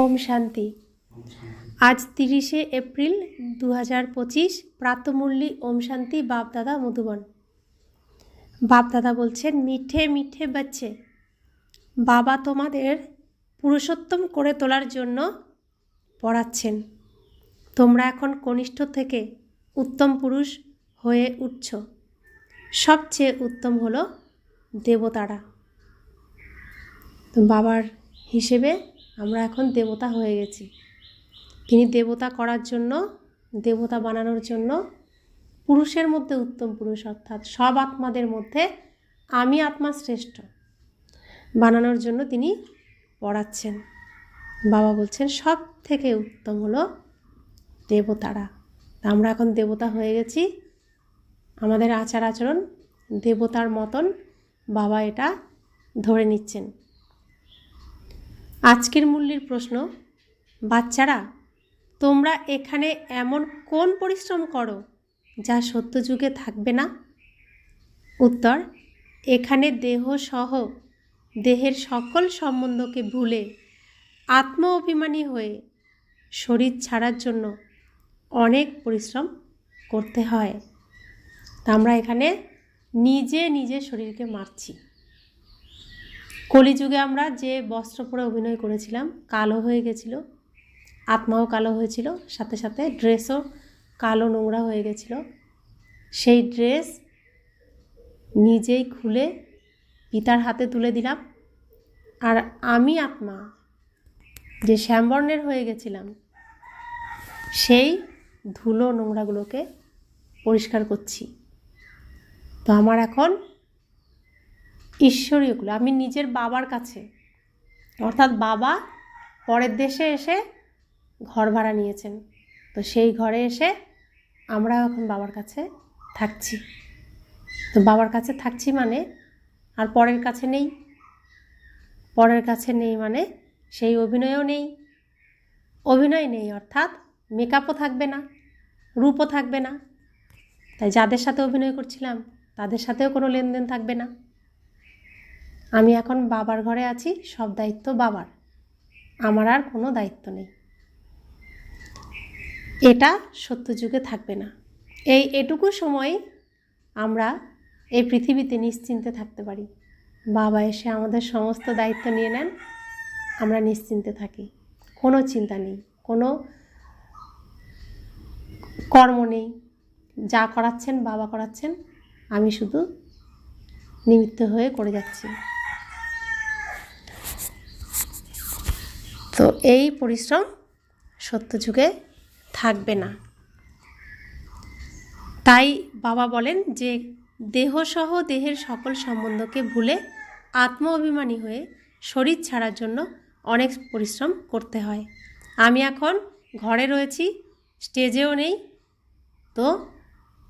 ওম শান্তি। আজ 30শে এপ্রিল 2025 প্রাতমুরলি ওম শান্তি বাপদাদা মধুবন। বাপদাদা বলছেন, মিঠে মিঠে বাচ্চে, বাবা তোমাদের পুরুষোত্তম করে তোলার জন্য পড়াচ্ছেন। তোমরা এখন কনিষ্ঠ থেকে উত্তম পুরুষ হয়ে উঠছ। সবচেয়ে উত্তম হলো দেবতারা। তো বাবার হিসেবে আমরা এখন দেবতা হয়ে গেছি। তিনি দেবতা করার জন্য, দেবতা বানানোর জন্য পুরুষের মধ্যে উত্তম পুরুষ, অর্থাৎ সব আত্মাদের মধ্যে আমি আত্মা শ্রেষ্ঠ বানানোর জন্য তিনি পড়াচ্ছেন। বাবা বলছেন সব থেকে উত্তম হলো দেবতারা। আমরা এখন দেবতা হয়ে গেছি। আমাদের আচার আচরণ দেবতার মতন বাবা এটা ধরে নিচ্ছেন। আজকের মূল্যের প্রশ্ন, বাচ্চারা তোমরা এখানে এমন কোন পরিশ্রম করো যা সত্যযুগে থাকবে না? উত্তর, এখানে দেহ সহ দেহের সকল সম্বন্ধকে ভুলে আত্ম অভিমানী হয়ে শরীর ছাড়ার জন্য অনেক পরিশ্রম করতে হয়। তা আমরা এখানে নিজে নিজে শরীরকে মারছি। কলিযুগে আমরা যে বস্ত্র পরে অভিনয় করেছিলাম কালো হয়ে গেছিল, আত্মাও কালো হয়েছিল, সাথে সাথে ড্রেসও কালো নোংরা হয়ে গেছিল। সেই ড্রেস নিজেই খুলে পিতার হাতে তুলে দিলাম। আর আমি আত্মা যে শ্যামবর্ণের হয়ে গেছিলাম, সেই ধুলো নোংরাগুলোকে পরিষ্কার করছি। তো আমার এখন ঈশ্বরীয়গুলো, আমি নিজের বাবার কাছে, অর্থাৎ বাবা পরের দেশে এসে ঘর ভাড়া নিয়েছেন, তো সেই ঘরে এসে আমরা এখন বাবার কাছে থাকছি। তো বাবার কাছে থাকছি মানে আর পরের কাছে নেই। পরের কাছে নেই মানে সেই অভিনয়ও নেই। অভিনয় নেই অর্থাৎ মেকআপও থাকবে না, রূপও থাকবে না। তাই যাদের সাথে অভিনয় করছিলাম তাদের সাথেও কোনো লেনদেন থাকবে না। আমি এখন বাবার ঘরে আছি, সব দায়িত্ব বাবার, আমার আর কোনো দায়িত্ব নেই। এটা সত্যযুগে থাকবে না। এটুকু সময় আমরা এই পৃথিবীতে নিশ্চিন্তে থাকতে পারি। বাবা এসে আমাদের সমস্ত দায়িত্ব নিয়ে নেন, আমরা নিশ্চিন্তে থাকি, কোনো চিন্তা নেই, কোনো কর্ম নেই। যা করাচ্ছেন বাবা করাচ্ছেন, আমি শুধু নিমিত্ত হয়ে করে যাচ্ছি। তো এই পরিশ্রম সত্যযুগে থাকবে না। তাই বাবা বলেন যে দেহসহ দেহের সকল সম্বন্ধকে ভুলে আত্ম অভিমানী হয়ে শরীর ছাড়ার জন্য অনেক পরিশ্রম করতে হয়। আমি এখন ঘরে রয়েছি, স্টেজেও নেই। তো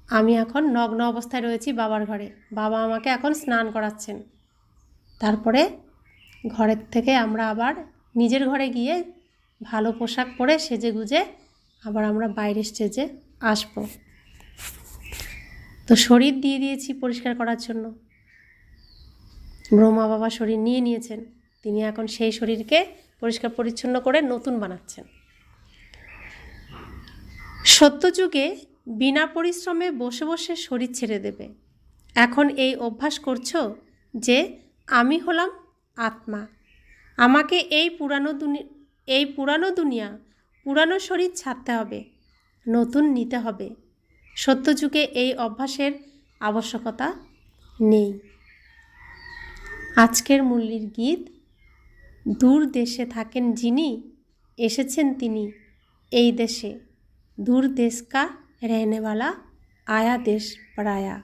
আমি এখন নগ্ন অবস্থায় রয়েছি বাবার ঘরে। বাবা আমাকে এখন স্নান করাচ্ছেন। তারপরে ঘরের থেকে আমরা আবার নিজের ঘরে গিয়ে ভালো পোশাক পরে সেজে গুজে আবার আমরা বাইরের স্টেজে আসব। তো শরীর দিয়ে দিয়েছি পরিষ্কার করার জন্য। ব্রহ্মা বাবা শরীর নিয়ে নিয়েছেন, তিনি এখন সেই শরীরকে পরিষ্কার পরিচ্ছন্ন করে নতুন বানাচ্ছেন। সত্যযুগে বিনা পরিশ্রমে বসে বসে শরীর ছেড়ে দেবে। এখন এই অভ্যাস করছো যে আমি হলাম আত্মা, আমাকে এই পুরানো দুনিয়া পুরানো শরীর ছাড়তে হবে, নতুন নিতে হবে। সত্যযুগে এই অভ্যাসের আবশ্যকতা নেই। আজকের মুরলির গীত, দূর দেশে থাকেন যিনি, এসেছেন তিনি এই দেশে। দূর দেশ কা রহনেওয়ালা, আয়া দেশ পরায়া।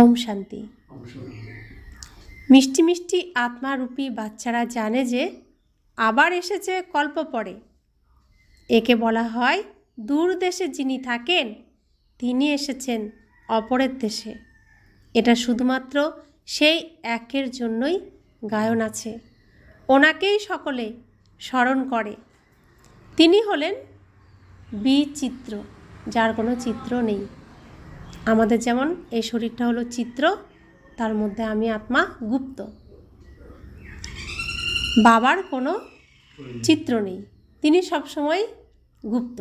ওম শান্তি। মিষ্টি মিষ্টি আত্মারূপী বাচ্চারা জানে যে আবার এসেছে কল্প পরে। একে বলা হয় দূর দেশে যিনি থাকেন তিনি এসেছেন অপরের দেশে। এটা শুধুমাত্র সেই একের জন্যই গায়ন আছে। ওনাকেই সকলে স্মরণ করে। তিনি হলেন বিচিত্র, যার কোনো চিত্র নেই। আমাদের যেমন এই শরীরটা হলো চিত্র, তার মধ্যে আমি আত্মা গুপ্ত। বাবার কোনো চিত্র নেই, তিনি সবসময় গুপ্ত,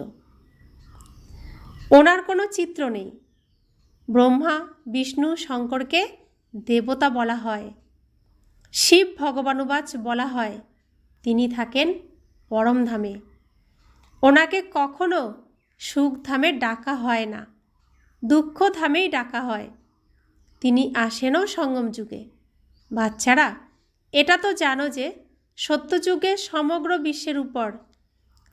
ওনার কোনো চিত্র নেই। ব্রহ্মা বিষ্ণু শঙ্করকে দেবতা বলা হয়, শিব ভগবানুবাচ বলা হয়, তিনি থাকেন পরমধামে। ওনাকে কখনো সুখধামে ডাকা হয় না, দুঃখধামেই ডাকা হয়। তিনি আসেনও সঙ্গম যুগে। বাচ্চারা, এটা তো জানো যে সত্যযুগে সমগ্র বিশ্বের উপর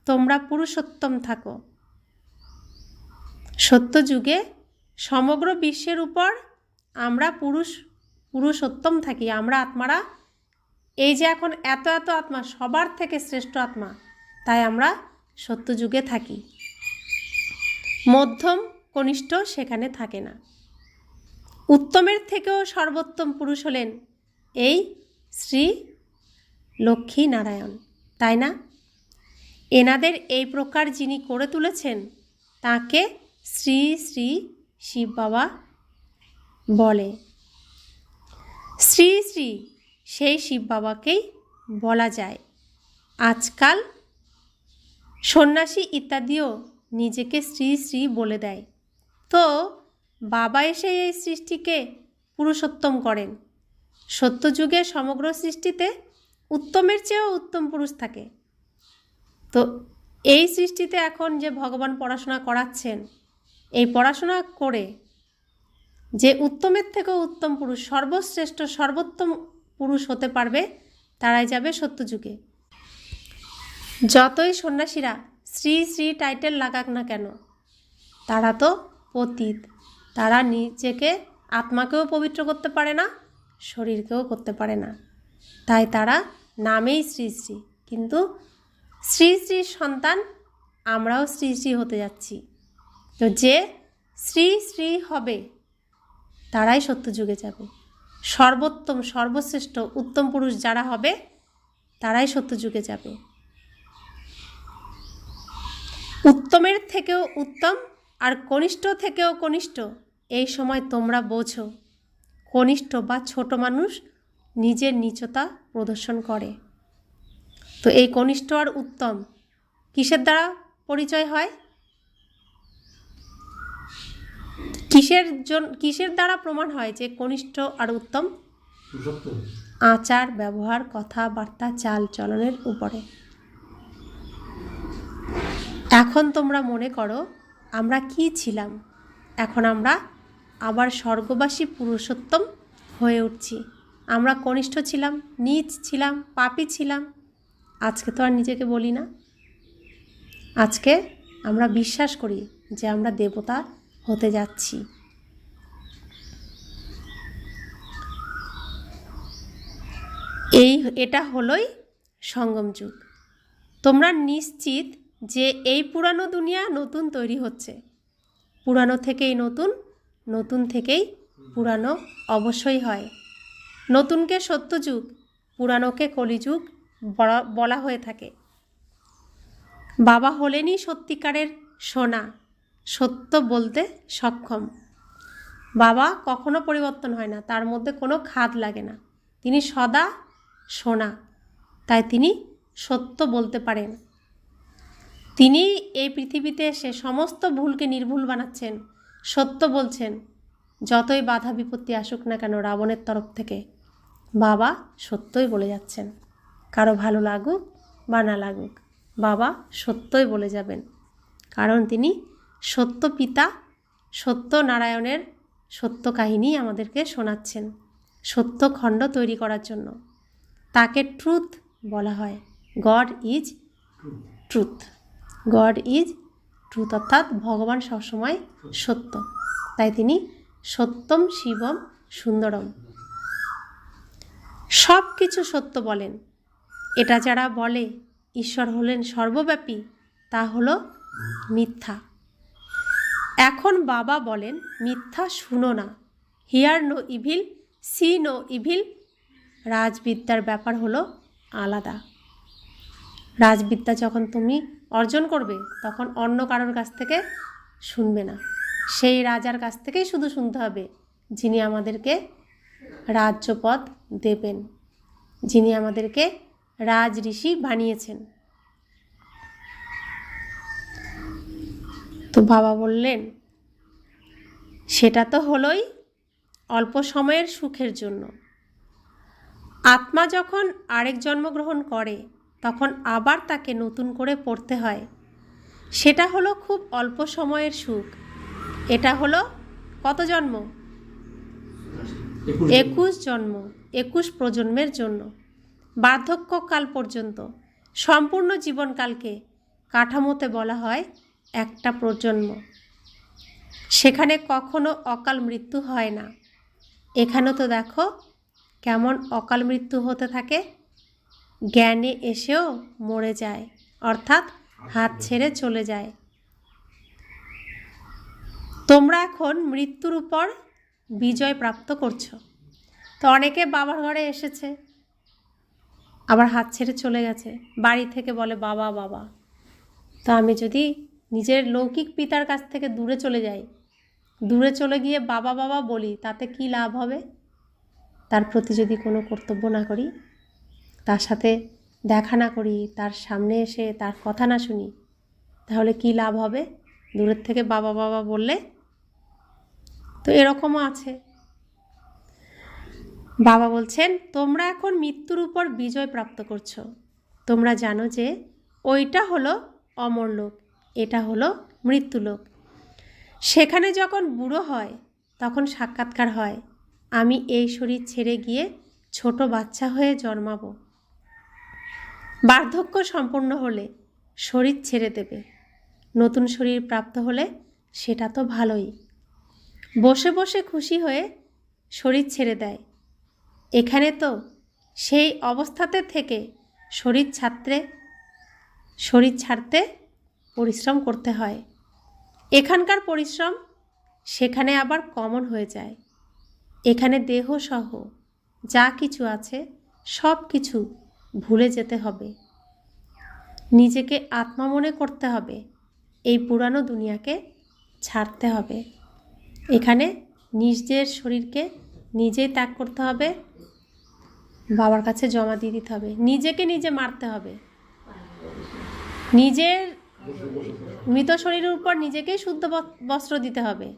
তোমরা পুরুষোত্তম থাকো। সত্যযুগে সমগ্র বিশ্বের উপর আমরা পুরুষোত্তম থাকি। আমরা আত্মারা, এই যে এখন এত এত আত্মা, সবার থেকে শ্রেষ্ঠ আত্মা, তাই আমরা সত্যযুগে থাকি। মধ্যম কনিষ্ঠ সেখানে থাকে না। উত্তমের থেকেও সর্বোত্তম পুরুষ হলেন এই শ্রী লক্ষ্মী নারায়ণ, তাই না? এনাদের এই প্রকার যিনি করে তুলেছেন তাকে শ্রী শ্রী শিব বাবা বলে। শ্রী শ্রী সেই শিব বাবাকেই বলা যায়। আজকাল সন্ন্যাসী ইত্যাদিও নিজেকে শ্রী শ্রী বলে দেয়। তো বাবা এসে এই সৃষ্টিকে পুরুষোত্তম করেন। সত্যযুগে সমগ্র সৃষ্টিতে উত্তমের চেয়েও উত্তম পুরুষ থাকে। তো এই সৃষ্টিতে এখন যে ভগবান পড়াশোনা করাচ্ছেন, এই পড়াশোনা করে যে উত্তমের থেকেও উত্তম পুরুষ, সর্বশ্রেষ্ঠ সর্বোত্তম পুরুষ হতে পারবে, তারাই যাবে সত্যযুগে। যতই সন্ন্যাসীরা শ্রী শ্রী টাইটেল লাগাক না কেন, তারা তো পতিত। তারা নিজেকে, আত্মাকেও পবিত্র করতে পারে না, শরীরকেও করতে পারে না। তাই তারা নামেই শ্রী শ্রী। কিন্তু শ্রী শ্রীর সন্তান আমরাও শ্রী শ্রী হতে যাচ্ছি। তো যে শ্রী শ্রী হবে তারাই সত্যযুগে যাবে। সর্বোত্তম সর্বশ্রেষ্ঠ উত্তম পুরুষ যারা হবে তারাই সত্যযুগে যাবে। উত্তমের থেকেও উত্তম আর কনিষ্ঠ থেকেও কনিষ্ঠ, এই সময় তোমরা বোঝো। কনিষ্ঠ বা ছোট মানুষ নিজের নীচতা প্রদর্শন করে। তো এই কনিষ্ঠ আর উত্তম কিসের দ্বারা পরিচয় হয়? কিসের দ্বারা প্রমাণ হয় যে কনিষ্ঠ আর উত্তম? আচার ব্যবহার, কথাবার্তা, চাল চলনের উপরে। এখন তোমরা মনে করো আমরা কি ছিলাম, এখন আমরা আবার স্বর্গবাসী পুরুষোত্তম হয়ে উঠছি। আমরা কনিষ্ঠ ছিলাম, নীচ ছিলাম, পাপী ছিলাম। আজকে তো আর নিজেকে বলি না। আজকে আমরা বিশ্বাস করি যে আমরা দেবতা হতে যাচ্ছি। এটা হলোই সঙ্গম যুগ। তোমরা নিশ্চিত যে এই পুরানো দুনিয়া নতুন তৈরি হচ্ছে। পুরানো থেকেই নতুন, নতুন থেকেই পুরানো অবশ্যই হয়। নতুনকে সত্যযুগ, পুরানোকে কলিযুগ বলা হয়ে থাকে। বাবা হলেনই সত্যিকারের সোনা, সত্য বলতে সক্ষম। বাবা কখনো পরিবর্তন হয় না, তার মধ্যে কোনো খাদ লাগে না। তিনি সদা সোনা, তাই তিনি সত্য বলতে পারেন। তিনি এই পৃথিবীতে এসে সমস্ত ভুলকে নির্ভুল বানাচ্ছেন, সত্য বলছেন। যতই বাধা বিপত্তি আসুক না কেন রাবণের তরফ থেকে, বাবা সত্যই বলে যাচ্ছেন। কারো ভালো লাগুক বা না লাগুক, বাবা সত্যই বলে যাবেন। কারণ তিনি সত্য পিতা, সত্য নারায়ণের সত্য কাহিনী আমাদেরকে শোনাচ্ছেন, সত্য খণ্ড তৈরি করার জন্য। তাকে ট্রুথ বলা হয়। God is truth. God is truth, অর্থাৎ ভগবান সবসময় সত্য। তাই তিনি সত্যম শিবম সুন্দরম, সব কিছু সত্য বলেন। এটা যারা বলে ঈশ্বর হলেন সর্বব্যাপী, তা হলো মিথ্যা। এখন বাবা বলেন মিথ্যা শুনো না। Hear no evil, see no evil. রাজবিদ্যার ব্যাপার হলো আলাদা। রাজবিদ্যা যখন তুমি অর্জন করবে তখন অন্য কারোর কাছ থেকে শুনবে না, সেই রাজার কাছ থেকেই শুধু শুনতে হবে, যিনি আমাদেরকে রাজ্যপদ দেবেন, যিনি আমাদেরকে রাজ ঋষি বানিয়েছেন। তো বাবা বললেন, সেটা তো হলোই অল্প সময়ের সুখের জন্য। আত্মা যখন আরেক জন্মগ্রহণ করে তখন আবার তাকে নতুন করে পড়তে হয়। সেটা হলো খুব অল্প সময়ের সুখ। এটা হলো কত জন্ম? 21 জন্ম, 21 প্রজন্মের জন্য, বার্ধক্যকাল পর্যন্ত সম্পূর্ণ জীবনকালকে কাঠামোতে বলা হয় একটা প্রজন্ম। সেখানে কখনো অকাল মৃত্যু হয় না। এখানে তো দেখো কেমন অকাল মৃত্যু হতে থাকে, জ্ঞানে এসেও মরে যায়, অর্থাৎ হাত ছেড়ে চলে যায়। তোমরা এখন মৃত্যুর উপর বিজয় প্রাপ্ত করছো। তো অনেকে বাবার ঘরে এসেছে, আবার হাত ছেড়ে চলে গেছে, বাড়ি থেকে বলে বাবা বাবা। তো আমি যদি নিজের লৌকিক পিতার কাছ থেকে দূরে চলে যাই, দূরে চলে গিয়ে বাবা বাবা বলি, তাতে কি লাভ হবে? তার প্রতি যদি কোনো কর্তব্য না করি, তার সাথে দেখা না করি, তার সামনে এসে তার কথা না শুনি, তাহলে কি লাভ হবে? দূরের থেকে বাবা বাবা বললে। তো এরকমও আছে। বাবা বলছেন, তোমরা এখন মৃত্যুর উপর বিজয় প্রাপ্ত করছো। তোমরা জানো যে ওইটা হলো অমরলোক, এটা হলো মৃত্যুলোক। সেখানে যখন বুড়ো হয় তখন সাক্ষাৎকার হয়, আমি এই শরীর ছেড়ে গিয়ে ছোট বাচ্চা হয়ে জন্মাবো। বার্ধক্য সম্পূর্ণ হলে শরীর ছেড়ে দেবে, নতুন শরীর প্রাপ্ত হলে সেটা তো ভালোই। বসে বসে খুশি হয়ে শরীর ছেড়ে দেয়। এখানে তো সেই অবস্থাতে থেকে শরীর ছাড়তে পরিশ্রম করতে হয়। এখানকার পরিশ্রম সেখানে আবার কমন হয়ে যায়। এখানে দেহ সহ যা কিছু আছে সব কিছু ভুলে যেতে হবে, নিজেকে আত্মা মনে করতে হবে, এই পুরানো দুনিয়াকে ছাড়তে হবে। এখানে নিজের শরীরকে নিজেই ত্যাগ করতে হবে, বাবার কাছে জমা দিয়ে দিতে হবে, নিজেকে নিজে মারতে হবে, নিজের মৃত শরীরের উপর নিজেকেই শুদ্ধ বস্ত্র দিতে হবে,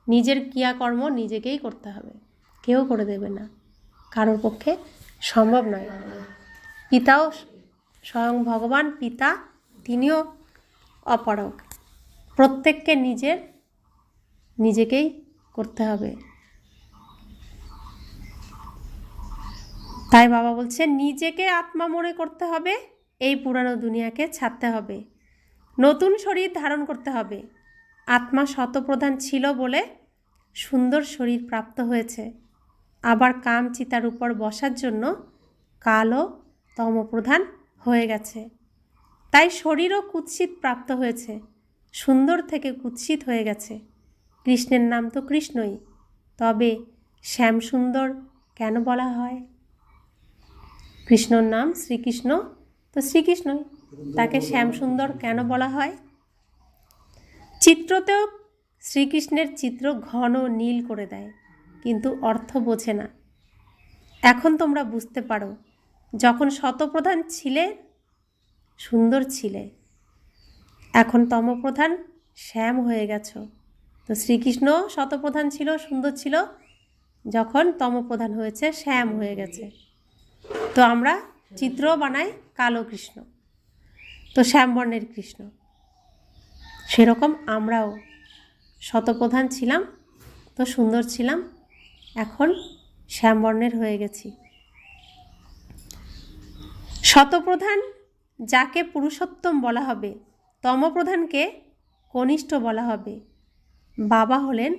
নিজের ক্রিয়াকর্ম নিজেকেই করতে হবে, কেউ করে দেবে না, কারোর পক্ষে সম্ভব নয়। পিতাও স্বয়ং ভগবান পিতা, তিনিও অপারগ। প্রত্যেককে নিজেকেই করতে হবে। তাই বাবা বলছে, নিজেকে আত্মা মনে করতে হবে, এই পুরানো দুনিয়াকে ছাড়তে হবে, নতুন শরীর ধারণ করতে হবে। আত্মা শতপ্রধান ছিল বলে সুন্দর শরীর প্রাপ্ত হয়েছে, আবার কাম চিতার উপর বসার জন্য কালো তমপ্রধান হয়ে গেছে। তাই শরীরও কুৎসিত প্রাপ্ত হয়েছে, সুন্দর থেকে কুৎসিত হয়ে গেছে। কৃষ্ণের নাম তো কৃষ্ণই, তবে শ্যামসুন্দর কেন বলা হয়? কৃষ্ণর নাম শ্রীকৃষ্ণ, তো শ্রীকৃষ্ণই, তাকে শ্যামসুন্দর কেন বলা হয়? চিত্রতেও শ্রীকৃষ্ণের চিত্র ঘন নীল করে দেয়, কিন্তু অর্থ বোঝে না। এখন তোমরা বুঝতে পারো, যখন শতপ্রধান ছিলে সুন্দর ছিলে, এখন তমপ্রধান শ্যাম হয়ে গেছো। তো শ্রীকৃষ্ণ শতপ্রধান ছিল, সুন্দর ছিল, যখন তমপ্রধান হয়েছে শ্যাম হয়ে গেছে। তো আমরা চিত্র বানাই কালো কৃষ্ণ, তো শ্যামবর্ণের কৃষ্ণ। সেরকম আমরাও শতপ্রধান ছিলাম, তো সুন্দর ছিলাম, এখন শ্যামবর্ণের হয়ে গেছি। শতপ্রধান যাকে পুরুষোত্তম বলা হবে, তমপ্রধানকে কনিষ্ঠ বলা হবে। বাবা হলেন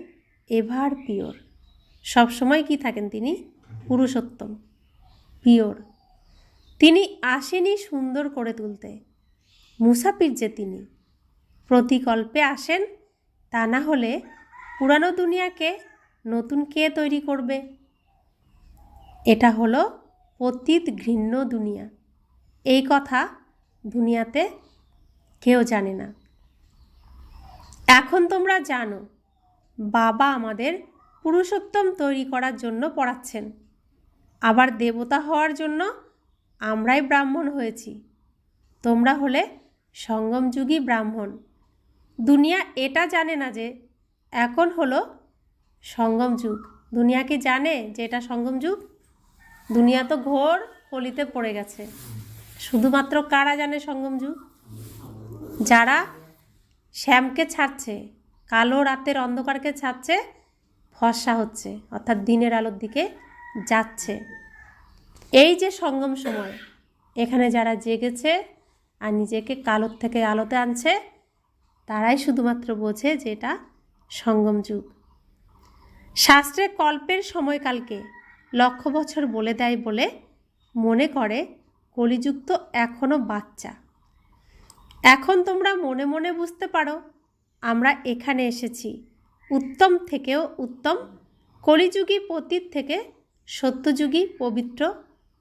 এভার পিওর, সবসময় কি থাকেন তিনি? পুরুষোত্তম, পিওর। তিনি আসেনি সুন্দর করে তুলতে, মুসাফির যে তিনি, প্রতিকল্পে আসেন। তা না হলে পুরানো দুনিয়াকে নতুন কে তৈরি করবে? এটা হলো পতিত ঘৃণ্য দুনিয়া। এই কথা দুনিয়াতে কেউ জানে না। এখন তোমরা জানো, বাবা আমাদের পুরুষোত্তম তৈরি করার জন্য পড়াচ্ছেন, আবার দেবতা হওয়ার জন্য আমরাই ব্রাহ্মণ হয়েছি। তোমরা হলে সঙ্গমযুগী ব্রাহ্মণ, দুনিয়া এটা জানে না যে এখন হলো সঙ্গম যুগ। দুনিয়া কি জানে যে এটা সঙ্গম যুগ? দুনিয়া তো ঘোর কলিতে পড়ে গেছে। শুধুমাত্র কারা জানে সঙ্গম যুগ? যারা শ্যামকে ছাড়ছে, কালো রাতের অন্ধকারকে ছাড়ছে, ফর্সা হচ্ছে, অর্থাৎ দিনের আলোর দিকে যাচ্ছে। এই যে সঙ্গম সময়, এখানে যারা জেগেছে আর নিজেকে কালোর থেকে আলোতে আনছে, তারাই শুধুমাত্র বোঝে যে এটা সঙ্গম যুগ। শাস্ত্রে কল্পের সময়কালকে লক্ষ বছর বলে দেয় বলে মনে করে কলিযুগ তো এখনও বাচ্চা। এখন তোমরা মনে মনে বুঝতে পারো আমরা এখানে এসেছি উত্তম থেকেও উত্তম, কলিযুগী পতীত থেকে সত্যযুগী পবিত্র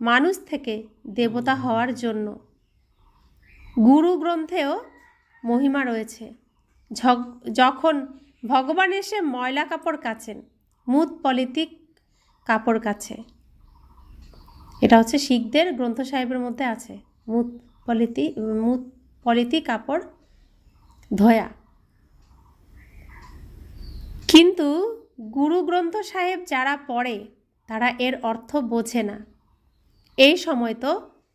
মানুষ থেকে দেবতা হওয়ার জন্য। গুরু গ্রন্থেও মহিমা রয়েছে। যখন ভগবান এসে ময়লা কাপড় কাচেন, মুত পলিতি কাপড় কাছে, এটা হচ্ছে শিখদের গ্রন্থ সাহেবের মধ্যে আছে, মুত পলিতি কাপড় ধোয়া। কিন্তু গুরু গ্রন্থ সাহেব যারা পড়ে তারা এর অর্থ বোঝে না। এই সময় তো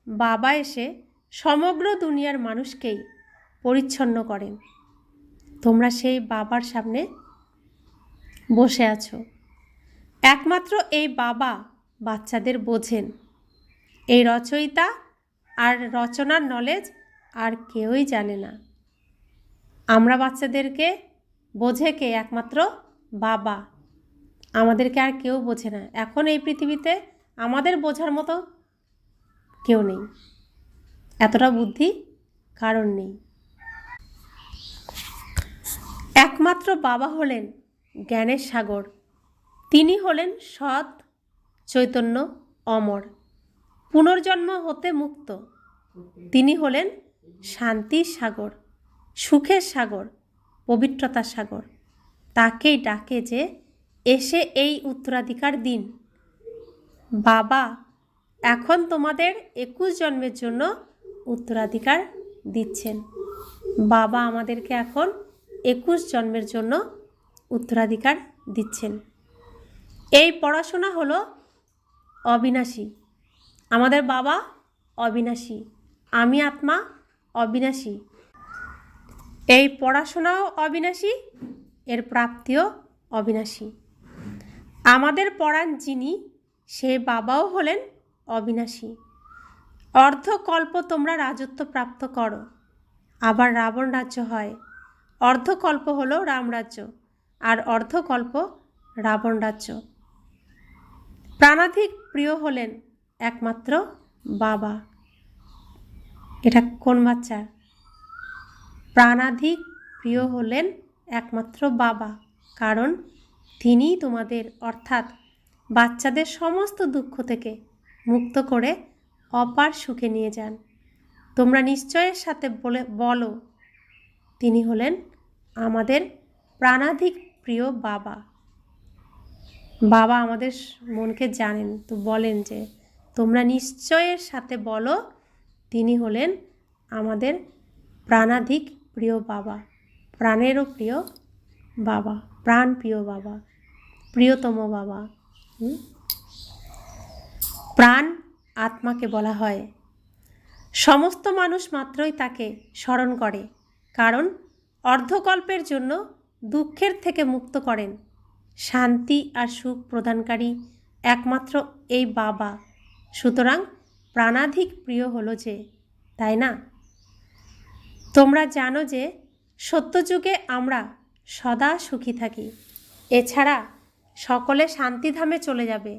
বাবা এসে সমগ্র দুনিয়ার মানুষকেই পরিচ্ছন্ন করেন। তোমরা সেই বাবার সামনে বসে আছো। একমাত্র এই বাবা বাচ্চাদের বোঝেন। এই রচয়িতা আর রচনার নলেজ আর কেউই জানে না। আমরা বাচ্চাদেরকে বোঝে কে? একমাত্র বাবা। আমাদেরকে আর কেউ বোঝে না। এখন এই পৃথিবীতে আমাদের বোঝার মতো কেউ নেই, এতটা বুদ্ধি কারণ নেই। একমাত্র বাবা হলেন জ্ঞানের সাগর। তিনি হলেন সৎ চৈতন্য, অমর, পুনর্জন্ম হতে মুক্ত। তিনি হলেন শান্তির সাগর, সুখের সাগর, পবিত্রতার সাগর। তাকেই ডাকে যে এসে এই উত্তরাধিকার দিন। বাবা এখন তোমাদের 21 জন্মের জন্য উত্তরাধিকার দিচ্ছেন। বাবা আমাদেরকে এখন 21 জন্মের জন্য উত্তরাধিকার দিচ্ছেন। এই পড়াশোনা হলো অবিনাশী। আমাদের বাবা অবিনাশী, আমি আত্মা অবিনাশী। এই পড়াশোনাও অবিনাশী, এর প্রাপ্তিও অবিনাশী। আমাদের পড়ান যিনি, সে বাবাও হলেন অবিনাশী। অর্ধকল্প তোমরা রাজত্ব প্রাপ্ত করো, আবার রাবণ রাজ্য হয়। অর্ধকল্প হলো রামরাজ্য, আর অর্ধকল্প রাবণ রাজ্য। প্রাণাধিক প্রিয় হলেন একমাত্র বাবা। এটা কোন বাচ্চার? প্রাণাধিক প্রিয় হলেন একমাত্র বাবা, কারণ তিনিই তোমাদের অর্থাৎ বাচ্চাদের সমস্ত দুঃখ থেকে মুক্ত করে অপার সুখে নিয়ে যান। তোমরা নিশ্চয়ের সাথে বলো, তিনি হলেন আমাদের প্রাণাধিক প্রিয় বাবা। বাবা আমাদের মনকে জানেন, তো বলেন যে তোমরা নিশ্চয়ের সাথে বলো, তিনি হলেন আমাদের প্রাণাধিক প্রিয় বাবা, প্রাণেরও প্রিয় বাবা, প্রাণ প্রিয় বাবা, প্রিয়তম বাবা। প্রাণ আত্মাকে বলা হয়। সমস্ত মানুষ মাত্রই তাকে স্মরণ করে, কারণ অর্ধকল্পের জন্য দুঃখের থেকে মুক্ত করেন। শান্তি আর সুখ প্রদানকারী একমাত্র এই বাবা। সুতরাং প্রাণাধিক প্রিয় হলো যে, তাই না? তোমরা জানো যে সত্যযুগে আমরা সদা সুখী থাকি, এছাড়া সকলে শান্তিধামে চলে যাবে।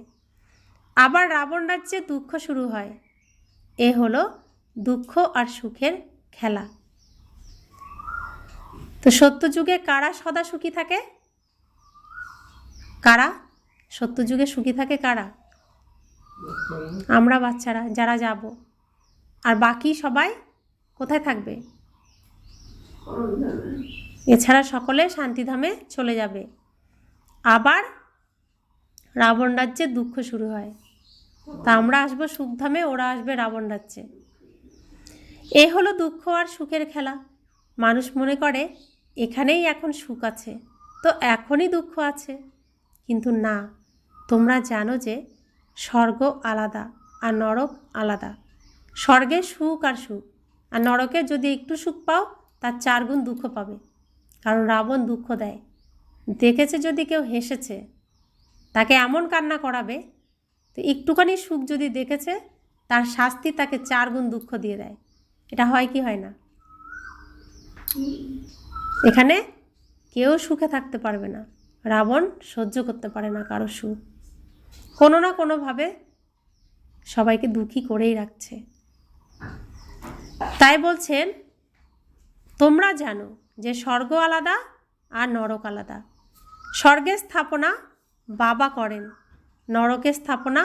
আবার রাবণ রাজ্যে দুঃখ শুরু হয়। এ হলো দুঃখ আর সুখের খেলা। তো সত্যযুগে কারা সদা সুখী থাকে? কারা সত্যযুগে সুখী থাকে? কারা? আমরা বাচ্চারা যারা যাব। আর বাকি সবাই কোথায় থাকবে? এছাড়া সকলে শান্তিধামে চলে যাবে। আবার রাবণ রাজ্যে দুঃখ শুরু হয়। তা আমরা আসবো সুখধামে, ওরা আসবে রাবণ রাজ্যে। এ হলো দুঃখ আর সুখের খেলা। মানুষ মনে করে এখানেই এখন সুখ আছে, তো এখনই দুঃখ আছে। কিন্তু না, তোমরা জানো যে স্বর্গ আলাদা আর নরক আলাদা। স্বর্গে সুখ আর সুখ, আর নরকে যদি একটু সুখ পাও তার 4 গুণ দুঃখ পাবে। কারণ রাবণ দুঃখ দেয়। দেখেছে যদি কেউ হেসেছে, তাকে এমন কান্না করাবে, তো একটুখানি সুখ যদি দেখেছে তার শাস্তি তাকে 4 গুণ দুঃখ দিয়ে দেয়। এটা হয় কি হয় না? এখানে কেউ সুখে থাকতে পারবে না। রাবণ সহ্য করতে পারে না কারো সুখ, কোনো না কোনোভাবে সবাইকে দুঃখী করেই রাখছে। তাই বলছেন তোমরা জানো যে স্বর্গ আলাদা আর নরক আলাদা। স্বর্গের স্থাপনা বাবা করেন, নরকের স্থাপনা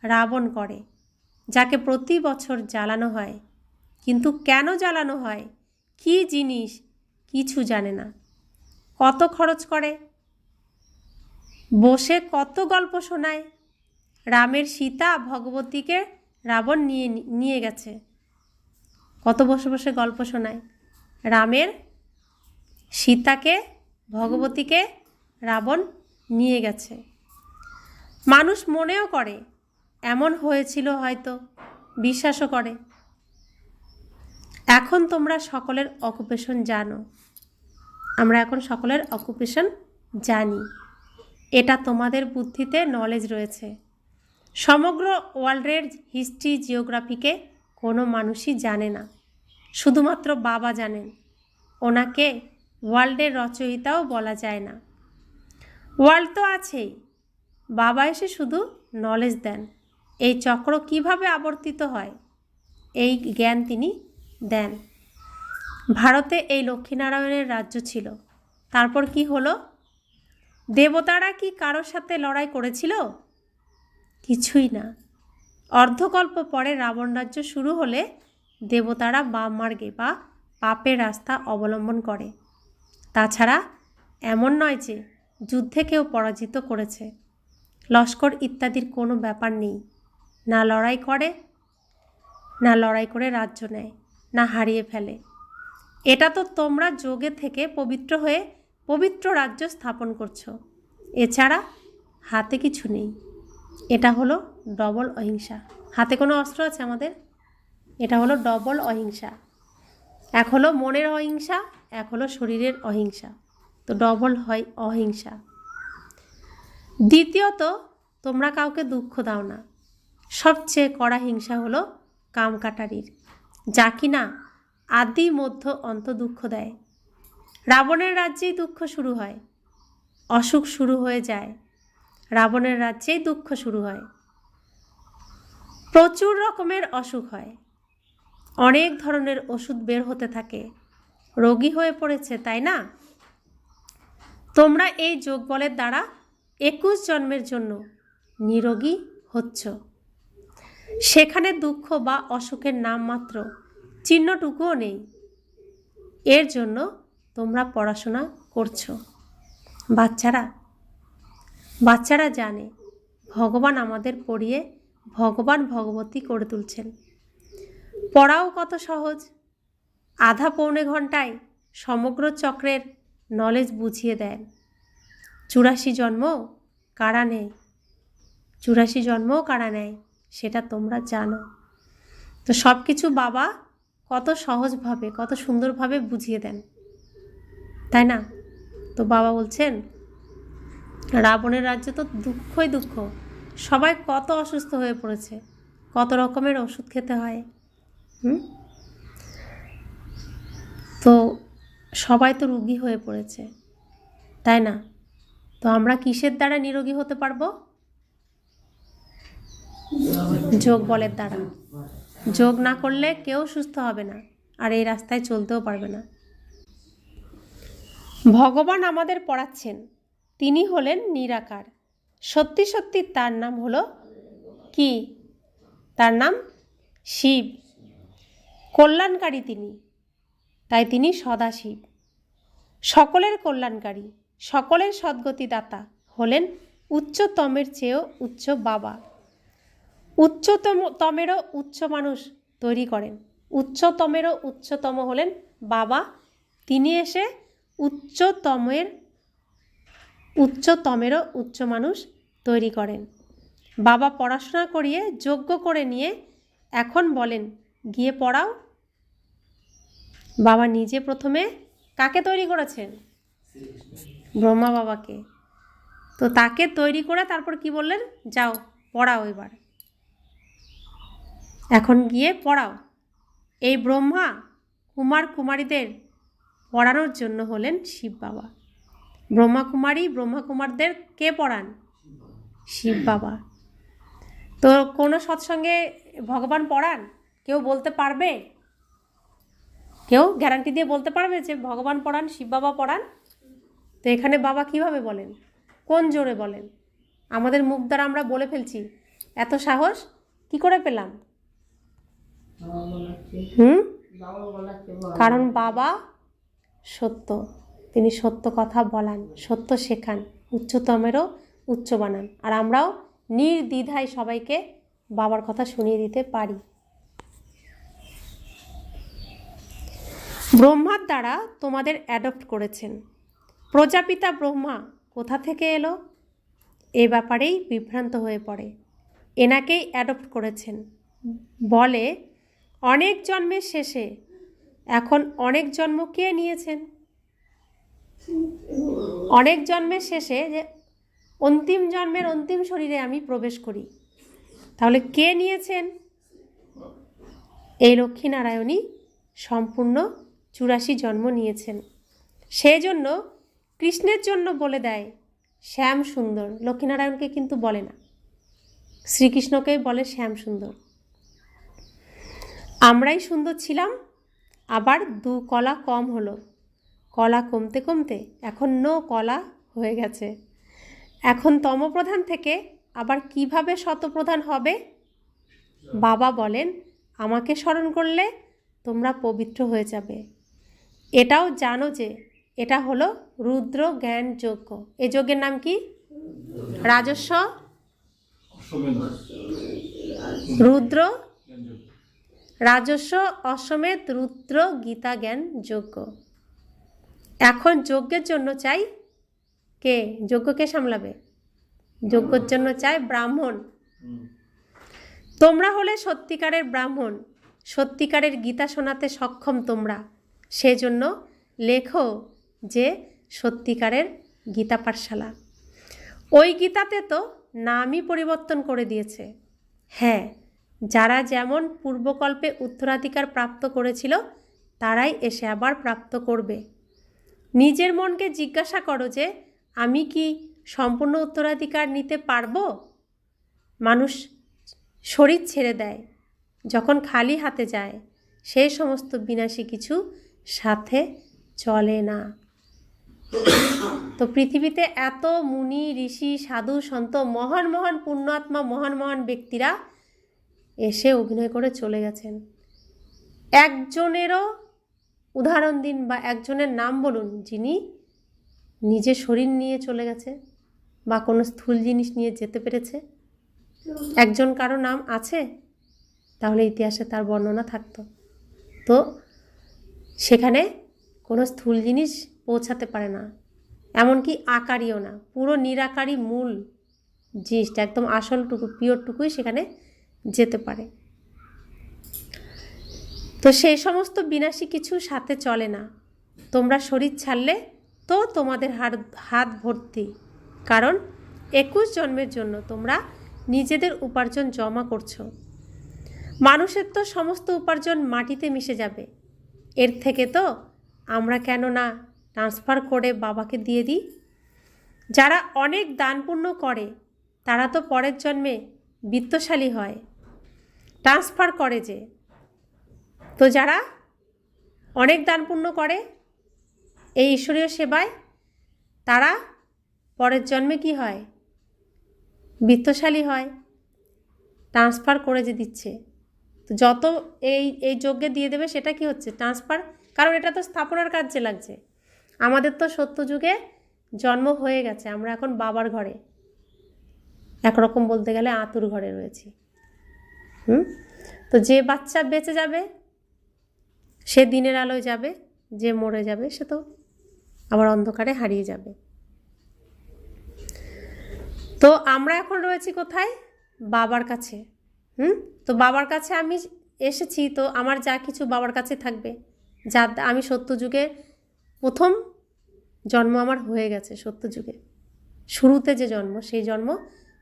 রাবণ করে, যাকে প্রতি বছর জ্বালানো হয়। কিন্তু কেন জ্বালানো হয়, কী জিনিস, কিছু জানে না। কত খরচ করে, বসে কত গল্প শোনায়। রামের সীতা ভগবতীকে রাবণ নিয়ে গেছে, কত বসে বসে গল্প শোনায়। রামের সীতাকে ভগবতীকে রাবণ নিয়ে গেছে। মানুষ মনেও করে এমন হয়েছিল, হয়তো বিশ্বাসও করে। এখন তোমরা সকলের অকুপেশন জানো, আমরা এখন সকলের অকুপেশন জানি। এটা তোমাদের বুদ্ধিতে নলেজ রয়েছে। সমগ্র ওয়ার্ল্ডের হিস্ট্রি জিওগ্রাফিকে কোনো মানুষই জানে না, শুধুমাত্র বাবা জানেন। ওনাকে ওয়ার্ল্ডের রচয়িতাও বলা যায় না। ওয়ার্ল্ড তো আছেই, বাবা এসে শুধু নলেজ দেন। এই চক্র কিভাবে আবর্তিত হয় এই জ্ঞান তিনি দেন। ভারতে এই লক্ষ্মীনারায়ণের রাজ্য ছিল, তারপর কি হলো? দেবতারা কি কারোর সাথে লড়াই করেছিল? কিছুই না। অর্ধকল্প পরে রাবণ রাজ্য শুরু হলে দেবতারা বাম মার্গে বা পাপের রাস্তা অবলম্বন করে। তাছাড়া এমন নয় যে যুদ্ধে কেউ পরাজিত করেছে। লস্কর ইত্যাদির কোনো ব্যাপার নেই। না লড়াই করে রাজ্য নেয়, না হারিয়ে ফেলে। এটা তো তোমরা যোগে থেকে পবিত্র হয়ে পবিত্র রাজ্য স্থাপন করছো, এছাড়া হাতে কিছু নেই। এটা হলো ডবল অহিংসা। হাতে কোনো অস্ত্র আছে আমাদের? এটা হলো ডবল অহিংসা। এক হলো মনের অহিংসা, এক হলো শরীরের অহিংসা। তো ডবল হয় অহিংসা। দ্বিতীয়ত, তোমরা কাউকে দুঃখ দাও না। সবচেয়ে কড়া হিংসা হলো কামকাটারির, যা কিনা আদি মধ্য অন্ত দুঃখ দেয়। রাবণের রাজ্যেই দুঃখ শুরু হয়, অসুখ শুরু হয়ে যায়। রাবণের রাজ্যেই দুঃখ শুরু হয়। প্রচুর রকমের অসুখ হয়, অনেক ধরনের ওষুধ বের হতে থাকে। রোগী হয়ে পড়েছে, তাই না? তোমরা এই যোগ বলের দ্বারা 21 জন্মের জন্য নিরোগী হচ্ছ। সেখানে দুঃখ বা অসুখের নাম মাত্র চিহ্নটুকুও নেই। এর জন্য তোমরা পড়াশোনা করছো। বাচ্চারা জানে ভগবান আমাদের পড়িয়ে ভগবান ভগবতী করে তুলছেন। পড়াও কত সহজ, আধা পৌনে ঘন্টায় সমগ্র চক্রের নলেজ বুঝিয়ে দেন। 84 জন্ম কারা নেয়, 84 জন্মও কারা নেয়, সেটা তোমরা জানো। তো সব কিছু বাবা কত সহজভাবে, কত সুন্দরভাবে বুঝিয়ে দেন, তাই না? তো বাবা বলছেন রাবণের রাজ্যে তো দুঃখই দুঃখ। সবাই কত অসুস্থ হয়ে পড়েছে, কত রকমের ওষুধ খেতে হয়। তো সবাই তো রোগী হয়ে পড়েছে, তাই না? তো আমরা কিসের দ্বারা নিরোগী হতে পারবো? যোগ বলের দ্বারা। যোগ না করলে কেউ সুস্থ হবে না, আর এই রাস্তায় চলতেও পারবে না। ভগবান আমাদের পড়াচ্ছেন, তিনি হলেন নিরাকার। সত্যি সত্যি তার নাম হলো কি? তার নাম শিব। কল্যাণকারী তিনি, তাই তিনি সদাশিব। সকলের কল্যাণকারী, সকলের সদ্গতিদাতা হলেন উচ্চতমের চেয়েও উচ্চ বাবা। উচ্চতমেরও উচ্চ মানুষ তৈরি করেন। উচ্চতমেরও উচ্চতম হলেন বাবা। তিনি এসে উচ্চতমেরও উচ্চ মানুষ তৈরি করেন। বাবা পড়াশোনা করিয়ে যোগ্য করে নিয়ে এখন বলেন গিয়ে পড়াও। বাবা নিজে প্রথমে কাকে তৈরি করেছেন? ব্রহ্মা বাবাকে। তো তাকে তৈরি করে তারপর কি বললেন? যাও পড়াও এবার, এখন গিয়ে পড়াও। এই ব্রহ্মা কুমার কুমারীদের পড়ানোর জন্য হলেন শিব বাবা। ব্রহ্মা কুমারদের কে পড়ান? শিব বাবা। তো কোনো সৎসঙ্গে ভগবান পড়ান? কেউ বলতে পারবে? কেউ গ্যারান্টি দিয়ে বলতে পারবে যে ভগবান পড়ান, শিব বাবা পড়ান? তো এখানে বাবা কিভাবে বলেন? কোন জোরে বলেন? আমাদের মুখ দ্বারা আমরা বলে ফেলছি, এত সাহস কি করে পেলাম? কারণ বাবা সত্য, তিনি সত্য কথা বলান, সত্য শেখান, উচ্চতমেরও উচ্চ বানান। আর আমরাও নির্দ্বিধায় সবাইকে বাবার কথা শুনিয়ে দিতে পারি। ব্রহ্মার দ্বারা তোমাদের অ্যাডপ্ট করেছেন। প্রজাপিতা ব্রহ্মা কোথা থেকে এলো? এ ব্যাপারেই বিভ্রান্ত হয়ে পড়ে। এনাকেই অ্যাডপ্ট করেছেন বলে অনেক জন্মের শেষে এখন অনেক জন্ম কে নিয়েছেন? অনেক জন্মের শেষে যে অন্তিম জন্মের অন্তিম শরীরে আমি প্রবেশ করি, তাহলে কে নিয়েছেন? এই লক্ষ্মীনারায়ণই সম্পূর্ণ 84 জন্ম নিয়েছেন। সেই জন্য কৃষ্ণের জন্য বলে দেয় শ্যাম সুন্দর, লক্ষ্মীনারায়ণকে কিন্তু বলে না, শ্রীকৃষ্ণকেই বলে শ্যাম সুন্দর। আমরাই সুন্দর ছিলাম, আবার 2 কলা কম হলো, কলা কমতে কমতে এখন 9 কলা হয়ে গেছে। এখন তমপ্রধান থেকে আবার কিভাবে শতপ্রধান হবে? বাবা বলেন আমাকে স্মরণ করলে তোমরা পবিত্র হয়ে যাবে। এটাও জানো যে এটা হলো রুদ্র জ্ঞান যজ্ঞ। এই যজ্ঞের নাম কি? রাজস্ব রুদ্র রাজস্ব অশ্বমেধ রুদ্র গীতা জ্ঞান যজ্ঞ। এখন যজ্ঞের জন্য চাই কে? যজ্ঞ কে সামলাবে? যজ্ঞের জন্য চাই ব্রাহ্মণ। তোমরা হলে সত্যিকারের ব্রাহ্মণ, সত্যিকারের গীতা শোনাতে সক্ষম তোমরা। সেজন্য লেখো যে সত্যিকারের গীতা পাঠশালা। ওই গীতাতে তো নামই পরিবর্তন করে দিয়েছে। হ্যাঁ, যারা যেমন পূর্বকল্পে উত্তরাধিকার প্রাপ্ত করেছিল তারাই এসে আবার প্রাপ্ত করবে। নিজের মনকে জিজ্ঞাসা করো যে আমি কি সম্পূর্ণ উত্তরাধিকার নিতে পারবো? মানুষ শরীর ছেড়ে দেয় যখন খালি হাতে যায়, সেই সমস্ত বিনাশী কিছু সাথে চলে না। তো পৃথিবীতে এত মুনি ঋষি সাধু সন্ত মহান মহান পুণ্যাত্মা মহান মহান ব্যক্তিরা এসে অভিনয় করে চলে গেছেন। একজনেরও উদাহরণ দিন বা একজনের নাম বলুন যিনি নিজে শরীর নিয়ে চলে গেছে বা কোনো স্থূল জিনিস নিয়ে যেতে পেরেছে। একজন কারো নাম আছে? তাহলে ইতিহাসে তার বর্ণনা থাকতো। তো সেখানে কোনো স্থূল জিনিস পৌঁছাতে পারে না, এমনকি আকারীও না। পুরো নিরাকারী মূল জিনিসটা একদম আসলটুকু পিওরটুকুই সেখানে যেতে পারে। তো সেই সমস্ত বিনাশী কিছু সাথে চলে না। তোমরা শরীর ছাড়লে তো তোমাদের হাত ভর্তি, কারণ 21 জন্মের জন্য তোমরা নিজেদের উপার্জন জমা করছো। মানুষের তো সমস্ত উপার্জন মাটিতে মিশে যাবে। এর থেকে তো আমরা কেন না ট্রান্সফার করে বাবাকে দিয়ে দিই? যারা অনেক দান পুণ্য করে তারা তো পরের জন্মে বিত্তশালী হয়, ট্রান্সফার করে যে। তো যারা অনেক দান পুণ্য করে এই ঈশ্বরীয় সেবায়, তারা পরের জন্মে কি হয়? বিত্তশালী হয়, ট্রান্সফার করে যে দিচ্ছে। তো যত এই যজ্ঞে দিয়ে দেবে সেটা কি হচ্ছে? ট্রান্সফার। কারণ এটা তো স্থাপনার কাজে লাগছে। আমাদের তো সত্যযুগে জন্ম হয়ে গেছে, আমরা এখন বাবার ঘরে, একরকম বলতে গেলে আতুর ঘরে রয়েছি। তো যে বাচ্চা বেঁচে যাবে সে দিনের আলোয় যাবে, যে মরে যাবে সে তো আবার অন্ধকারে হারিয়ে যাবে। তো আমরা এখন রয়েছি কোথায়? বাবার কাছে। তো বাবার কাছে আমি এসেছি, তো আমার যা কিছু বাবার কাছে থাকবে। যা আমি সত্যযুগে প্রথম জন্ম আমার হয়ে গেছে, সত্যযুগে শুরুতে যে জন্ম, সেই জন্ম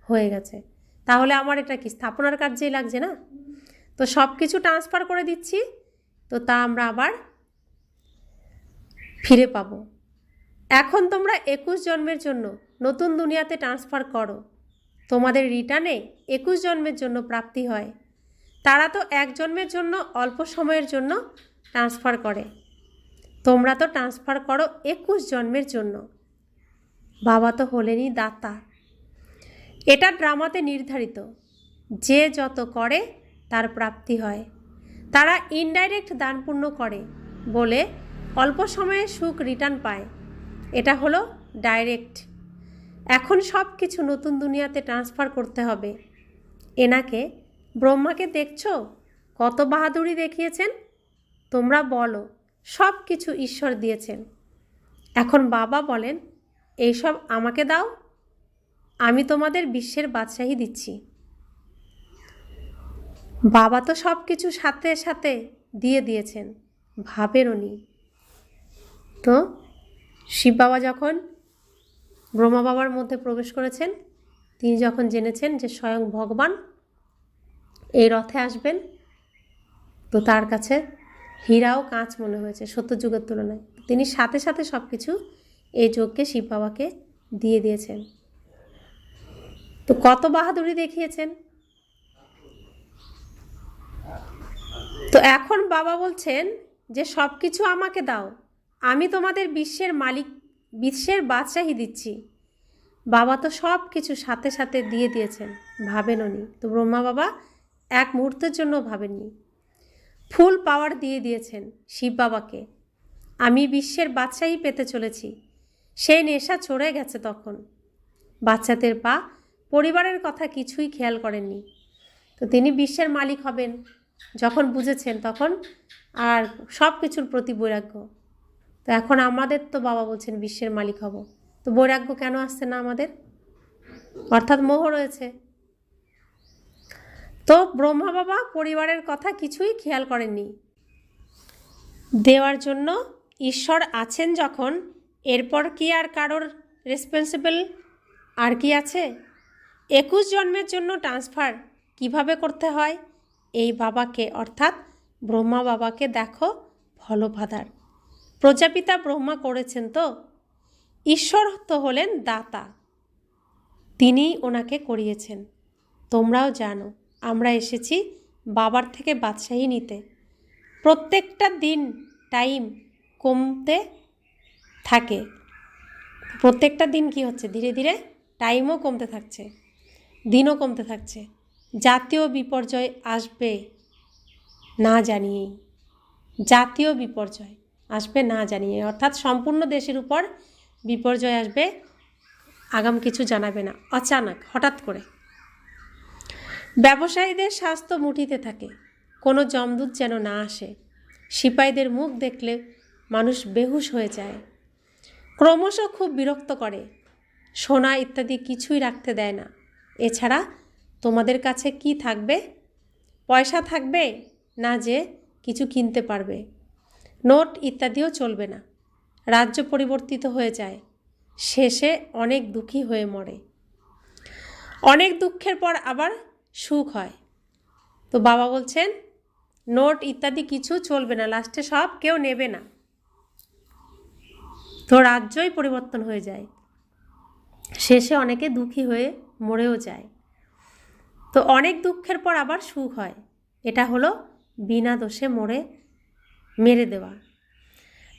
হয়ে গেছে। তাহলে আমার এটা কি স্থাপনার কার্যেই লাগছে না? তো সব কিছু ট্রান্সফার করে দিচ্ছি, তো তা আমরা আবার ফিরে পাবো। এখন তোমরা 21 জন্মের জন্য নতুন দুনিয়াতে ট্রান্সফার করো, তোমাদের রিটার্নে 21 জন্মের জন্য প্রাপ্তি হয়। তারা তো এক জন্মের জন্য অল্প সময়ের জন্য ট্রান্সফার করে, তোমরা তো ট্রান্সফার করো 21 জন্মের জন্য। বাবা তো হলেনই দাতা। এটা ড্রামাতে নির্ধারিত, যে যত করে তার প্রাপ্তি হয়। তারা ইনডাইরেক্ট দান পুণ্য করে বলে অল্প সময়ে সুখ রিটার্ন পায়, এটা হলো ডাইরেক্ট। এখন সব কিছু নতুন দুনিয়াতে ট্রান্সফার করতে হবে। এনাকে ব্রহ্মাকে দেখছো কত বাহাদুরি দেখিয়েছেন? তোমরা বলো সব কিছু ঈশ্বর দিয়েছেন। এখন বাবা বলেন এইসব আমাকে দাও, আমি তোমাদের বিশ্বের বাদশাহী দিচ্ছি। বাবা তো সব কিছু সাথে সাথে দিয়ে দিয়েছেন, ভাবেরও নি। তো শিব বাবা যখন ব্রহ্মা বাবার মধ্যে প্রবেশ করেছেন, তিনি যখন জেনেছেন যে স্বয়ং ভগবান এই রথে আসবেন, তো তার কাছে হীরাও কাঁচ মনে হয়েছে সত্যযুগের তুলনায়। তিনি সাথে সাথে সব কিছু এই যজ্ঞে শিব বাবাকে দিয়ে দিয়েছেন। তো কত বাহাদুরি দেখিয়েছেন। তো এখন বাবা বলছেন যে সব কিছু আমাকে দাও, আমি তোমাদের বিশ্বের মালিক, বিশ্বের বাদশাহী দিচ্ছি। বাবা তো সব কিছু সাথে সাথে দিয়ে দিয়েছেন, ভাবেনও নি। তো ব্রহ্মা বাবা এক মুহূর্তের জন্য ভাবেননি, ফুল পাওয়ার দিয়ে দিয়েছেন শিব বাবাকে। আমি বিশ্বের বাদশাহী পেতে চলেছি, সেই নেশা চড়ে গেছে তখন। বাচ্চাদের বা পরিবারের কথা কিছুই খেয়াল করেননি। তো তিনি বিশ্বের মালিক হবেন যখন বুঝেছেন, তখন আর সব কিছুর প্রতি বৈরাগ্য। তো এখন আমাদের তো বাবা বলছেন বিশ্বের মালিক হব, তো বৈরাগ্য কেন আসছে না আমাদের? অর্থাৎ মোহ রয়েছে। তো ব্রহ্মা বাবা পরিবারের কথা কিছুই খেয়াল করেননি। দেওয়ার জন্য ঈশ্বর আছেন যখন, এরপর কি আর কারোর রেসপন্সিবল আর কি আছে? 21 জন্মের জন্য ট্রান্সফার কিভাবে করতে হয়, এই বাবাকে অর্থাৎ ব্রহ্মা বাবাকে দেখো ফলো ফাদার। প্রজাপিতা ব্রহ্মা করেছেন, তো ঈশ্বর তো হলেন দাতা, তিনিই ওনাকে করিয়েছেন। তোমরাও জানো আমরা এসেছি বাবার থেকে বাদশাহী নিতে। প্রত্যেকটা দিন টাইম কমতে থাকে, প্রত্যেকটা দিন কি হচ্ছে, ধীরে ধীরে টাইমও কমতে থাকছে, দিনও কমতে থাকছে। জাতীয় বিপর্যয় আসবে না জানিয়েই, জাতীয় বিপর্যয় আসবে না জানিয়ে, অর্থাৎ সম্পূর্ণ দেশের উপর বিপর্যয় আসবে, আগাম কিছু জানাবে না, অচানক হঠাৎ করে। ব্যবসায়ীদের স্বাস্থ্য মুঠিতে থাকে, কোনো যমদূত যেন না আসে। সিপাহীদের মুখ দেখলে মানুষ বেহুশ হয়ে যায়, ক্রমশ খুব বিরক্ত করে। সোনা ইত্যাদি কিছুই রাখতে দেয় না। এছাড়া তোমাদের কাছে কি থাকবে? পয়সা থাকবে না যে কিছু কিনতে পারবে। নোট ইত্যাদিও চলবে না। রাজ্য পরিবর্তিত হয়ে যায়, শেষে অনেক দুঃখী হয়ে মরে। অনেক দুঃখের পর আবার সুখ হয়। তো বাবা বলছেন নোট ইত্যাদি কিছু চলবে না, লাস্টে সব কেউ নেবে না, তো রাজ্যই পরিবর্তন হয়ে যায়, শেষে অনেকে দুঃখী হয়ে মরেও যায়। তো অনেক দুঃখের পর আবার সুখ হয়, এটা হলো বিনা দোষে মেরে দেওয়া।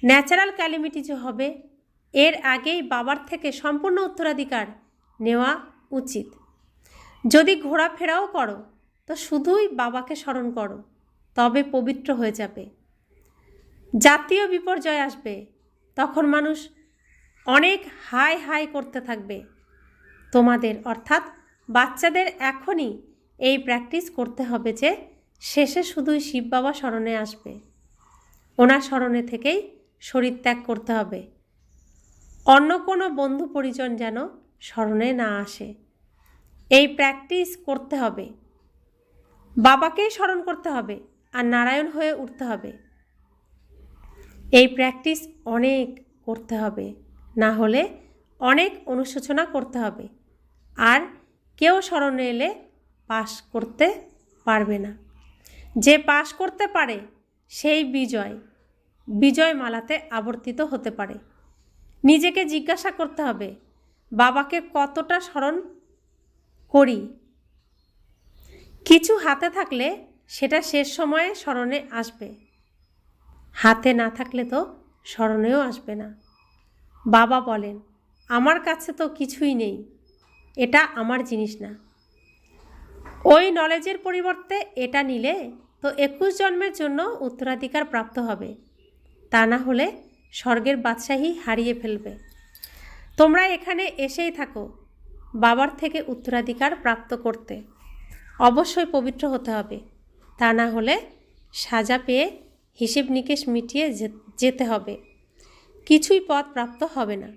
ন্যাচারাল ক্যালামিটি যে হবে, এর আগেই বাবার থেকে সম্পূর্ণ উত্তরাধিকার নেওয়া উচিত। যদি ঘোরাফেরাও করো তো শুধুই বাবাকে স্মরণ করো, তবে পবিত্র হয়ে যাবে। জাতীয় বিপর্যয় আসবে, তখন মানুষ অনেক হাই হাই করতে থাকবে। তোমাদের অর্থাৎ বাচ্চাদের এখনই এই প্র্যাকটিস করতে হবে যে শেষে শুধুই শিব বাবা স্মরণে আসবে, ওনার স্মরণে থেকেই শরীর ত্যাগ করতে হবে। অন্য কোনো বন্ধু পরিজন যেন স্মরণে না আসে। এই প্র্যাকটিস করতে হবে। বাবাকেই স্মরণ করতে হবে আর নারায়ণ হয়ে উঠতে হবে। এই প্র্যাকটিস অনেক করতে হবে, না হলে অনেক অনুশোচনা করতে হবে। আর কেউ স্মরণে এলে পাশ করতে পারবে না। যে পাশ করতে পারে সেই বিজয় মালাতে আবর্তিত হতে পারে। নিজেকে জিজ্ঞাসা করতে হবে, বাবাকে কতটা স্মরণ করি। কিছু হাতে থাকলে সেটা শেষ সময়ে স্মরণে আসবে, হাতে না থাকলে তো স্মরণেও আসবে না। বাবা বলেন, আমার কাছে তো কিছুই নেই, এটা আমার জিনিস না। ওই নলেজের পরিবর্তে এটা নিলে তো 21 জন্মের জন্য উত্তরাধিকার প্রাপ্ত হবে, তা না হলে স্বর্গের বাদশাহী হারিয়ে ফেলবে। তোমরা এখানে এসেই থাকো বাবার থেকে উত্তরাধিকার প্রাপ্ত করতে। অবশ্যই পবিত্র হতে হবে, তা না হলে সাজা পেয়ে হিসেব নিকেশ মিটিয়ে যেতে হবে, কিছুই পদ প্রাপ্ত হবে না।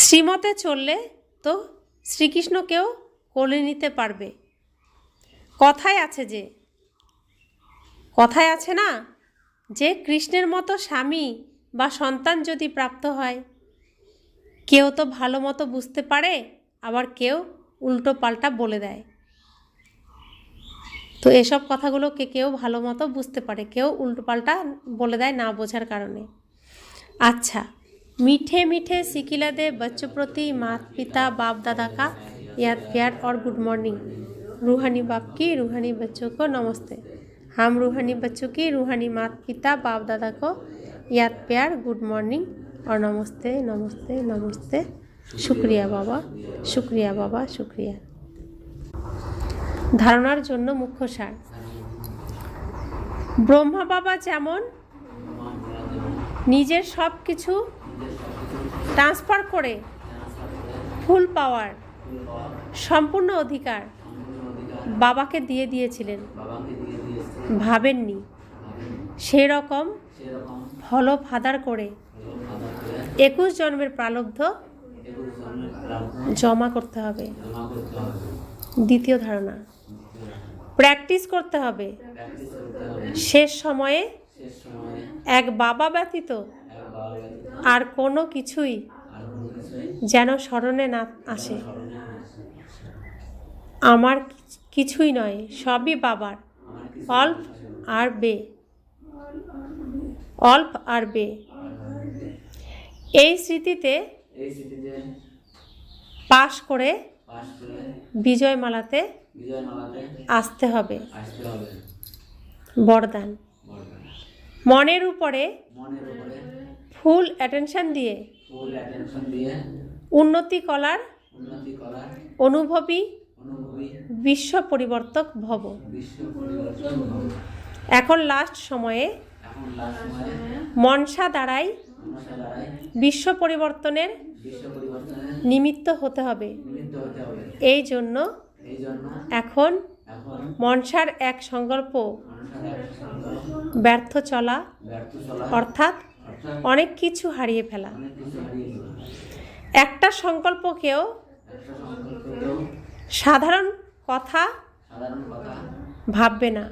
শ্রীমতে চললে তো শ্রীকৃষ্ণকেও কোলে নিতে পারবে। কথায় আছে না যে কৃষ্ণের মতো স্বামী বা সন্তান যদি প্রাপ্ত হয়, কেউ তো ভালো মতো বুঝতে পারে, আবার কেউ উল্টো পাল্টা বলে দেয়। তো এসব কথাগুলোকে কেউ ভালো মতো বুঝতে পারে, কেউ উল্টো পাল্টা বলে দেয় না বোঝার কারণে। अच्छा, मीठे मीठे सिकिला दे बच्चों प्रति माता पिता बाप दादा का याद प्यार और गुड मॉर्निंग। रूहानी बाप की रूहानी बच्चों को नमस्ते। हम रूहानी बच्चों की रूहानी माता पिता बाप दादा को याद प्यार गुड मॉर्निंग और नमस्ते नमस्ते नमस्ते। शुक्रिया बाबा, शुक्रिया बाबा, शुक्रिया। ধারণার জন্য মুখ্য সার। ব্রহ্মা বাবা যেমন নিজের সব কিছু ট্রান্সফার করে ফুল পাওয়ার সম্পূর্ণ অধিকার বাবাকে দিয়ে দিয়েছিলেন, ভাবেননি সেই রকম ফল ফাদার করে 21 জন্মের প্রারব্ধ জমা করতে হবে। দ্বিতীয় ধারণা, প্র্যাকটিস করতে হবে। শেষ সময়ে এক বাবা ব্যতীত আর কোনো কিছুই যেন স্মরণে না আসে। আমার কিছুই নয়, সবই বাবার। অল্প আর বে। এই স্মৃতিতে পাশ করে বিজয়মালাতে আসতে হবে। বরদান, মনের উপরে ফুল অ্যাটেনশন দিয়ে উন্নতি করার অনুভবী বিশ্ব পরিবর্তক ভব। এখন লাস্ট সময়ে মনসা দ্বারাই বিশ্ব পরিবর্তনের নিমিত্ত হতে হবে। এই জন্য এখন মনসার এক সংকল্প ব্যর্থ চলা, অর্থাৎ অনেক কিছু হারিয়ে ফেলা। একটা সংকল্পকেও সাধারণ কথা ভাববে না।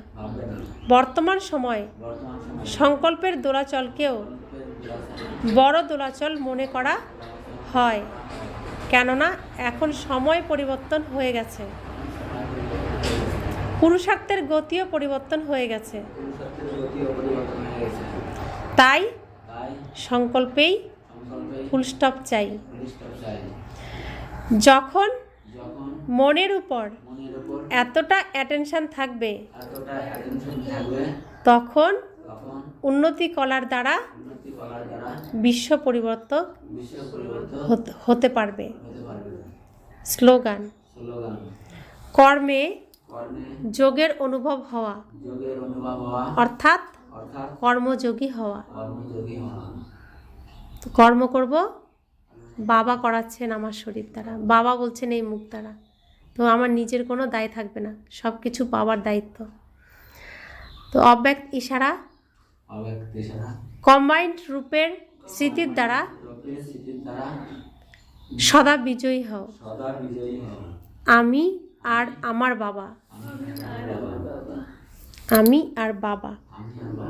বর্তমান সময়ে সংকল্পের দোলাচলকেও বড় দোলাচল মনে করা হয়, কেননা এখন সময় পরিবর্তন হয়ে গেছে, পুরুষার্থের গতিও পরিবর্তন হয়ে গেছে। তাই সংকল্পেই ফুল স্টপ চাই। যখন মনের উপর এতটা অ্যাটেনশন থাকবে, তখন উন্নতি কলার দ্বারা বিশ্ব পরিবর্তন হতে পারবে। স্লোগান, কর্মে যোগের অনুভব হওয়া, অর্থাৎ কর্মযোগী হওয়া। তো কর্ম করব, বাবা করাচ্ছেন আমার শরীর দ্বারা, বাবা বলছেন এই মুখ দ্বারা। তো আমার নিজের কোনো দায় থাকবে না, সব কিছু বাবার দায়িত্ব। তো অব্যক্ত ইশারা অব্যক্ত ছাড়া কম্বাইন্ড রূপের স্মৃতির দ্বারা রূপের স্মৃতির দ্বারা সদা বিজয়ী হও। সদা বিজয়ী হও। আমি আর আমার বাবা, আমি আর বাবা, আমি আর বাবা আমি আর বাবা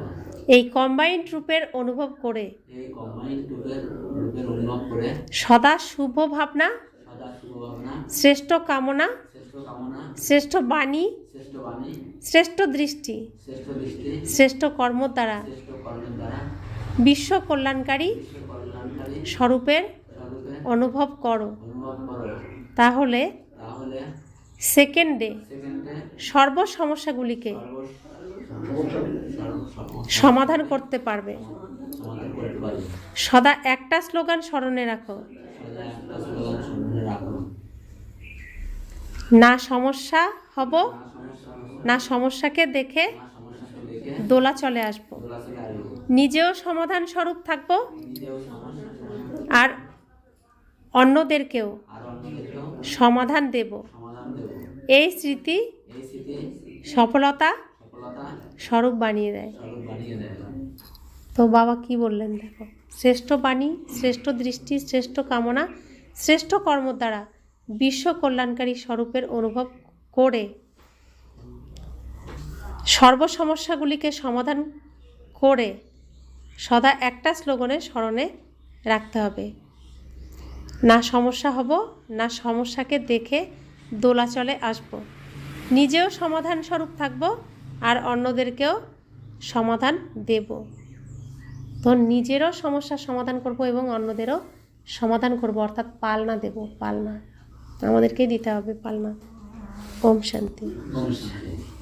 এই কম্বাইন্ড রূপের অনুভব করে এই কম্বাইন্ড রূপের অনুভব করে সদা শুভ ভাবনা, সদা শুভ ভাবনা, শ্রেষ্ঠ কামনা, শ্রেষ্ঠ কামনা, শ্রেষ্ঠ বাণী, শ্রেষ্ঠ বাণী, শ্রেষ্ঠ দৃষ্টি, শ্রেষ্ঠ দৃষ্টি, শ্রেষ্ঠ কর্ম দ্বারা শ্রেষ্ঠ কর্মের দ্বারা বিশ্ব কল্যাণকারী বিশ্ব কল্যাণকারী স্বরূপের স্বরূপে অনুভব করো। অনুভব করো। তাহলে তাহলে সেকেন্ডে সেকেন্ডে সর্ব সমস্যাগুলিকে সর্ব সমাধান করতে পারবে। সমাধান করতে পারবে। সদা একটা স্লোগান স্মরণে রাখো, সদা একটা স্লোগান সামনে রাখো। না সমস্যা হব, না সমস্যা হবে, না সমস্যাকে দেখে না সমস্যাকে দেখে দোলা চলে আসবো, দোলাচলে আসবো। নিজেও সমাধান স্বরূপ থাকবো নিজেও সমস্যা আর অন্যদেরকেও আর অন্যদেরকেও সমাধান দেব। সমাধান দেব। এই স্মৃতি এই স্মৃতি সফলতা সফলতা স্বরূপ বানিয়ে দেয়। স্বরূপ বানিয়ে দেয়। তো বাবা কি বললেন দেখো, শ্রেষ্ঠ বাণী, শ্রেষ্ঠ দৃষ্টি, শ্রেষ্ঠ কামনা, শ্রেষ্ঠ কর্ম দ্বারা বিশ্ব কল্যাণকারী স্বরূপের অনুভব করে সর্ব সমস্যাগুলিকে সমাধান করে সদা একটা স্লোগানের স্মরণে রাখতে হবে, না সমস্যা হব, না সমস্যাকে দেখে দোলাচলে আসব, নিজেও সমাধান স্বরূপ থাকব আর অন্যদেরকেও সমাধান দেব। তো নিজেরও সমস্যার সমাধান করব এবং অন্যদেরও সমাধান করব, অর্থাৎ পালনা দেব। পালনা আমাদেরকেই দিতে হবে, পালনা। ওম শান্তি। ওম শান্তি।